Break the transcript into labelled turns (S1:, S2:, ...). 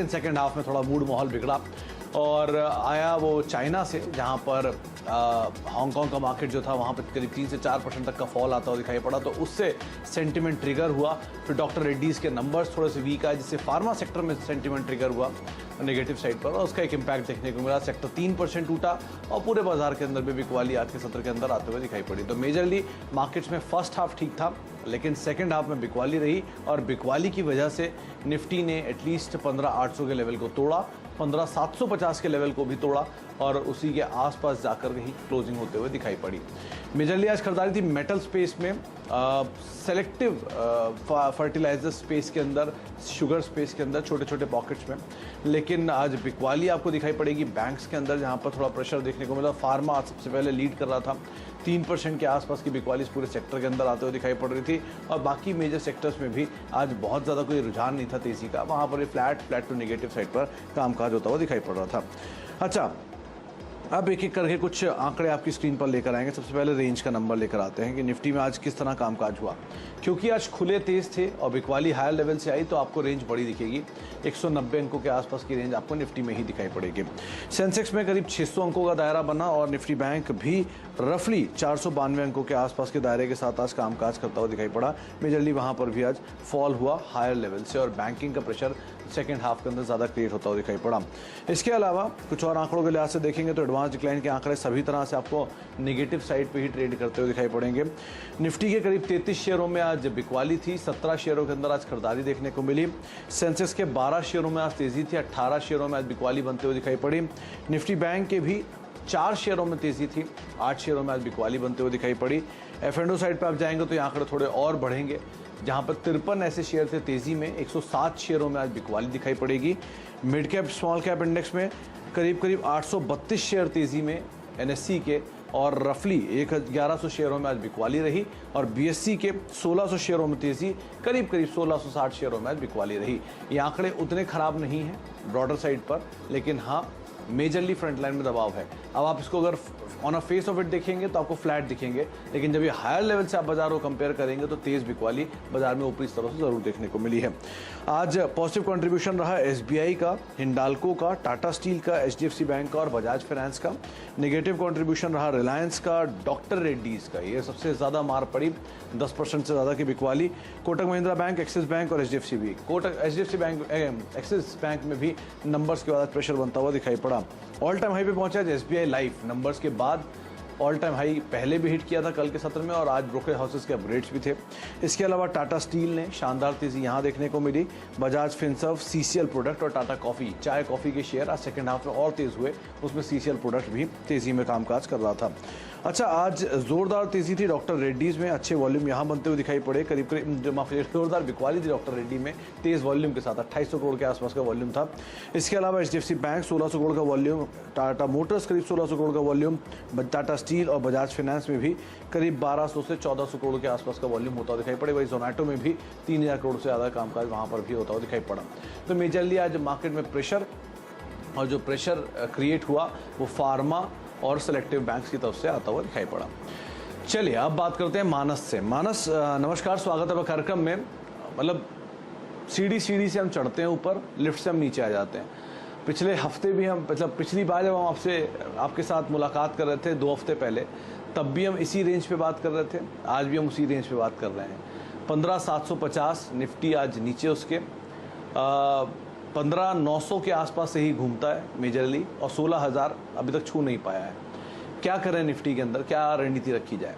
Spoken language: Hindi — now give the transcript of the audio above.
S1: लेकिन सेकंड हाफ में थोड़ा मूड माहौल बिगड़ा और आया वो चाइना से, जहां पर हांगकांग का मार्केट जो था वहां पर करीब 3 से 4% तक का फॉल आता हुआ दिखाई पड़ा, तो उससे सेंटिमेंट ट्रिगर हुआ। फिर डॉक्टर रेड्डीज के नंबर्स थोड़े से वीक आए, जिससे फार्मा सेक्टर में सेंटिमेंट ट्रिगर हुआ नेगेटिव साइड पर, और उसका एक इम्पैक्ट देखने को मिला। सेक्टर 3% टूटा और पूरे बाजार के अंदर भी बिकवाली आज के सत्र के अंदर आते हुए दिखाई पड़ी। तो मेजरली मार्केट्स में फर्स्ट हाफ ठीक था, लेकिन सेकंड हाफ में बिकवाली रही, और बिकवाली की वजह से निफ्टी ने एटलीस्ट 15,800 के लेवल को तोड़ा, 15,750 के लेवल को भी तोड़ा, और उसी के आसपास जाकर ही क्लोजिंग होते हुए दिखाई पड़ी। मेजरली आज खरीदारी थी मेटल स्पेस में, सेलेक्टिव फर्टिलाइजर स्पेस के अंदर, शुगर स्पेस के अंदर, छोटे छोटे पॉकेट्स में। लेकिन आज बिकवाली आपको दिखाई पड़ेगी बैंक्स के अंदर, जहां पर थोड़ा प्रेशर देखने को मिला। फार्मा आज सबसे पहले लीड कर रहा था, 3% के आसपास की बिकवाली पूरे सेक्टर के अंदर आते हुए दिखाई पड़ रही थी, और बाकी मेजर सेक्टर्स में भी आज बहुत ज़्यादा कोई रुझान नहीं था तेज़ी का, वहाँ पर फ्लैट टू नेगेटिव साइड पर कामकाज होता हुआ दिखाई पड़ रहा था। अच्छा, अब एक एक करके कुछ आंकड़े आपकी स्क्रीन पर लेकर आएंगे। सबसे पहले रेंज का नंबर लेकर आते हैं कि निफ्टी में आज किस तरह कामकाज हुआ। क्योंकि आज खुले तेज थे और बिकवाली हायर लेवल से आई, तो आपको रेंज बड़ी दिखेगी। 190 अंकों के आसपास की रेंज आपको निफ्टी में ही दिखाई पड़ेगी। सेंसेक्स में करीब 600 अंकों का दायरा बना, और निफ्टी बैंक भी रफली 492 अंकों के आसपास के दायरे के साथ आज कामकाज करता हुआ दिखाई पड़ा। मेजरली वहाँ पर भी आज फॉल हुआ हायर लेवल से, और बैंकिंग का प्रेशर सेकेंड हाफ के अंदर ज़्यादा क्रिएट होता हुआ दिखाई पड़ा। इसके अलावा कुछ और आंकड़ों के लिहाज से देखेंगे तो एडवांस डिक्लाइन के आंकड़े सभी तरह से आपको नेगेटिव साइड पे ही ट्रेड करते हुए दिखाई पड़ेंगे। निफ्टी के करीब 33 शेयरों में आज बिकवाली थी, 17 शेयरों के अंदर आज खरीदारी देखने को मिली। सेंसेक्स के 12 शेयरों में आज तेजी थी, 18 शेयरों में आज बिकवाली बनते हुए दिखाई पड़ी। निफ्टी बैंक के भी 4 शेयरों में तेजी थी, 8 शेयरों में आज बिकवाली बनते हुए दिखाई पड़ी। F&O साइड पे आप जाएंगे तो ये आंकड़े थोड़े और बढ़ेंगे, जहां पर 53 ऐसे शेयर थे तेजी में, 107 शेयरों में आज बिकवाली दिखाई पड़ेगी। Mid cap small cap index में करीब 832 शेयर तेजी में NSE के, और रफली 1100 शेयरों में आज बिकवाली रही, और BSE के 1600 शेयरों में तेजी, करीब 1660 शेयरों में आज बिकवाली रही। ये आंकड़े उतने खराब नहीं हैं ब्रॉडर साइड पर, लेकिन हाँ मेजरली फ्रंट लाइन में दबाव है। अब आप इसको अगर on a face of it देखेंगे तो आपको फ्लैट दिखेंगे, लेकिन जब ये हायर लेवल से आप बाजार को कंपेयर करेंगे तो तेज बिकवाली बाजार में ऊपरी स्तरों से जरूर देखने को मिली है। आज पॉजिटिव कंट्रीब्यूशन रहा SBI का, हिंडाल्को का, टाटा स्टील का, HDFC बैंक का और बजाज फाइनेंस का। नेगेटिव कंट्रीब्यूशन रहा रिलायंस का, डॉक्टर रेड्डीज का, ये सबसे ज़्यादा मार पड़ी, 10% से ज़्यादा की बिकवाली। Kotak Mahindra bank, axis bank और HDFC भी। HDFC बैंक, एक्सिस बैंक में भी नंबर्स के बाद प्रेशर बनता हुआ दिखाई पड़ा। ऑल टाइम हाई पे पहुंचा SBI लाइफ, नंबर्स के बाद ऑल टाइम हाई पहले भी हिट किया था कल के सत्र में, और आज ब्रोकर हाउसेस के अपग्रेड्स भी थे। इसके अलावा टाटा स्टील ने शानदार तेजी यहाँ देखने को मिली। बजाज फिनसर्व, CCL प्रोडक्ट और टाटा कॉफ़ी, चाय कॉफ़ी के शेयर आज सेकंड हाफ में और तेज़ हुए, उसमें CCL प्रोडक्ट भी तेज़ी में कामकाज कर रहा था। अच्छा, आज जोरदार तेज़ी थी डॉक्टर रेड्डीज़ में, अच्छे वॉल्यूम यहाँ बनते हुए दिखाई पड़े। करीब जोरदार बिकवाली थी डॉक्टर रेड्डी में, तेज़ वॉल्यूम के साथ 2800 करोड़ के आसपास का वॉल्यूम था। इसके अलावा HDFC बैंक 1600 करोड़ का वॉल्यूम, टाटा मोटर्स करीब 1600 करोड़ का वॉल्यूम, टाटा स्टील और बजाज फाइनेंस में भी करीब 1200 से 1400 करोड़ के आसपास का वॉल्यूम होता हुआ दिखाई पड़े। वही जोमेटो में भी 3000 करोड़ से ज़्यादा कामकाज वहाँ पर भी होता हुआ दिखाई पड़ा। तो मेजरली आज मार्केट में प्रेशर, और जो प्रेशर क्रिएट हुआ वो फार्मा और सेलेक्टिव बैंक्स की तरफ से आता हुआ दिखाई पड़ा। चलिए अब बात करते हैं मानस से। मानस, नमस्कार, स्वागत है कार्यक्रम में। मतलब सीढ़ी से हम चढ़ते हैं ऊपर, लिफ्ट से हम नीचे आ जाते हैं। पिछले हफ्ते भी हम, मतलब पिछली बार जब हम आपके साथ मुलाकात कर रहे थे 2 हफ्ते पहले, तब भी हम इसी रेंज पे बात कर रहे थे, आज भी हम उसी रेंज पे बात कर रहे हैं। 15,750 निफ्टी आज नीचे, उसके 15,900 के आसपास से ही घूमता है मेजरली, और 16,000 अभी तक छू नहीं पाया है। क्या करें निफ्टी के अंदर, क्या रणनीति रखी जाए?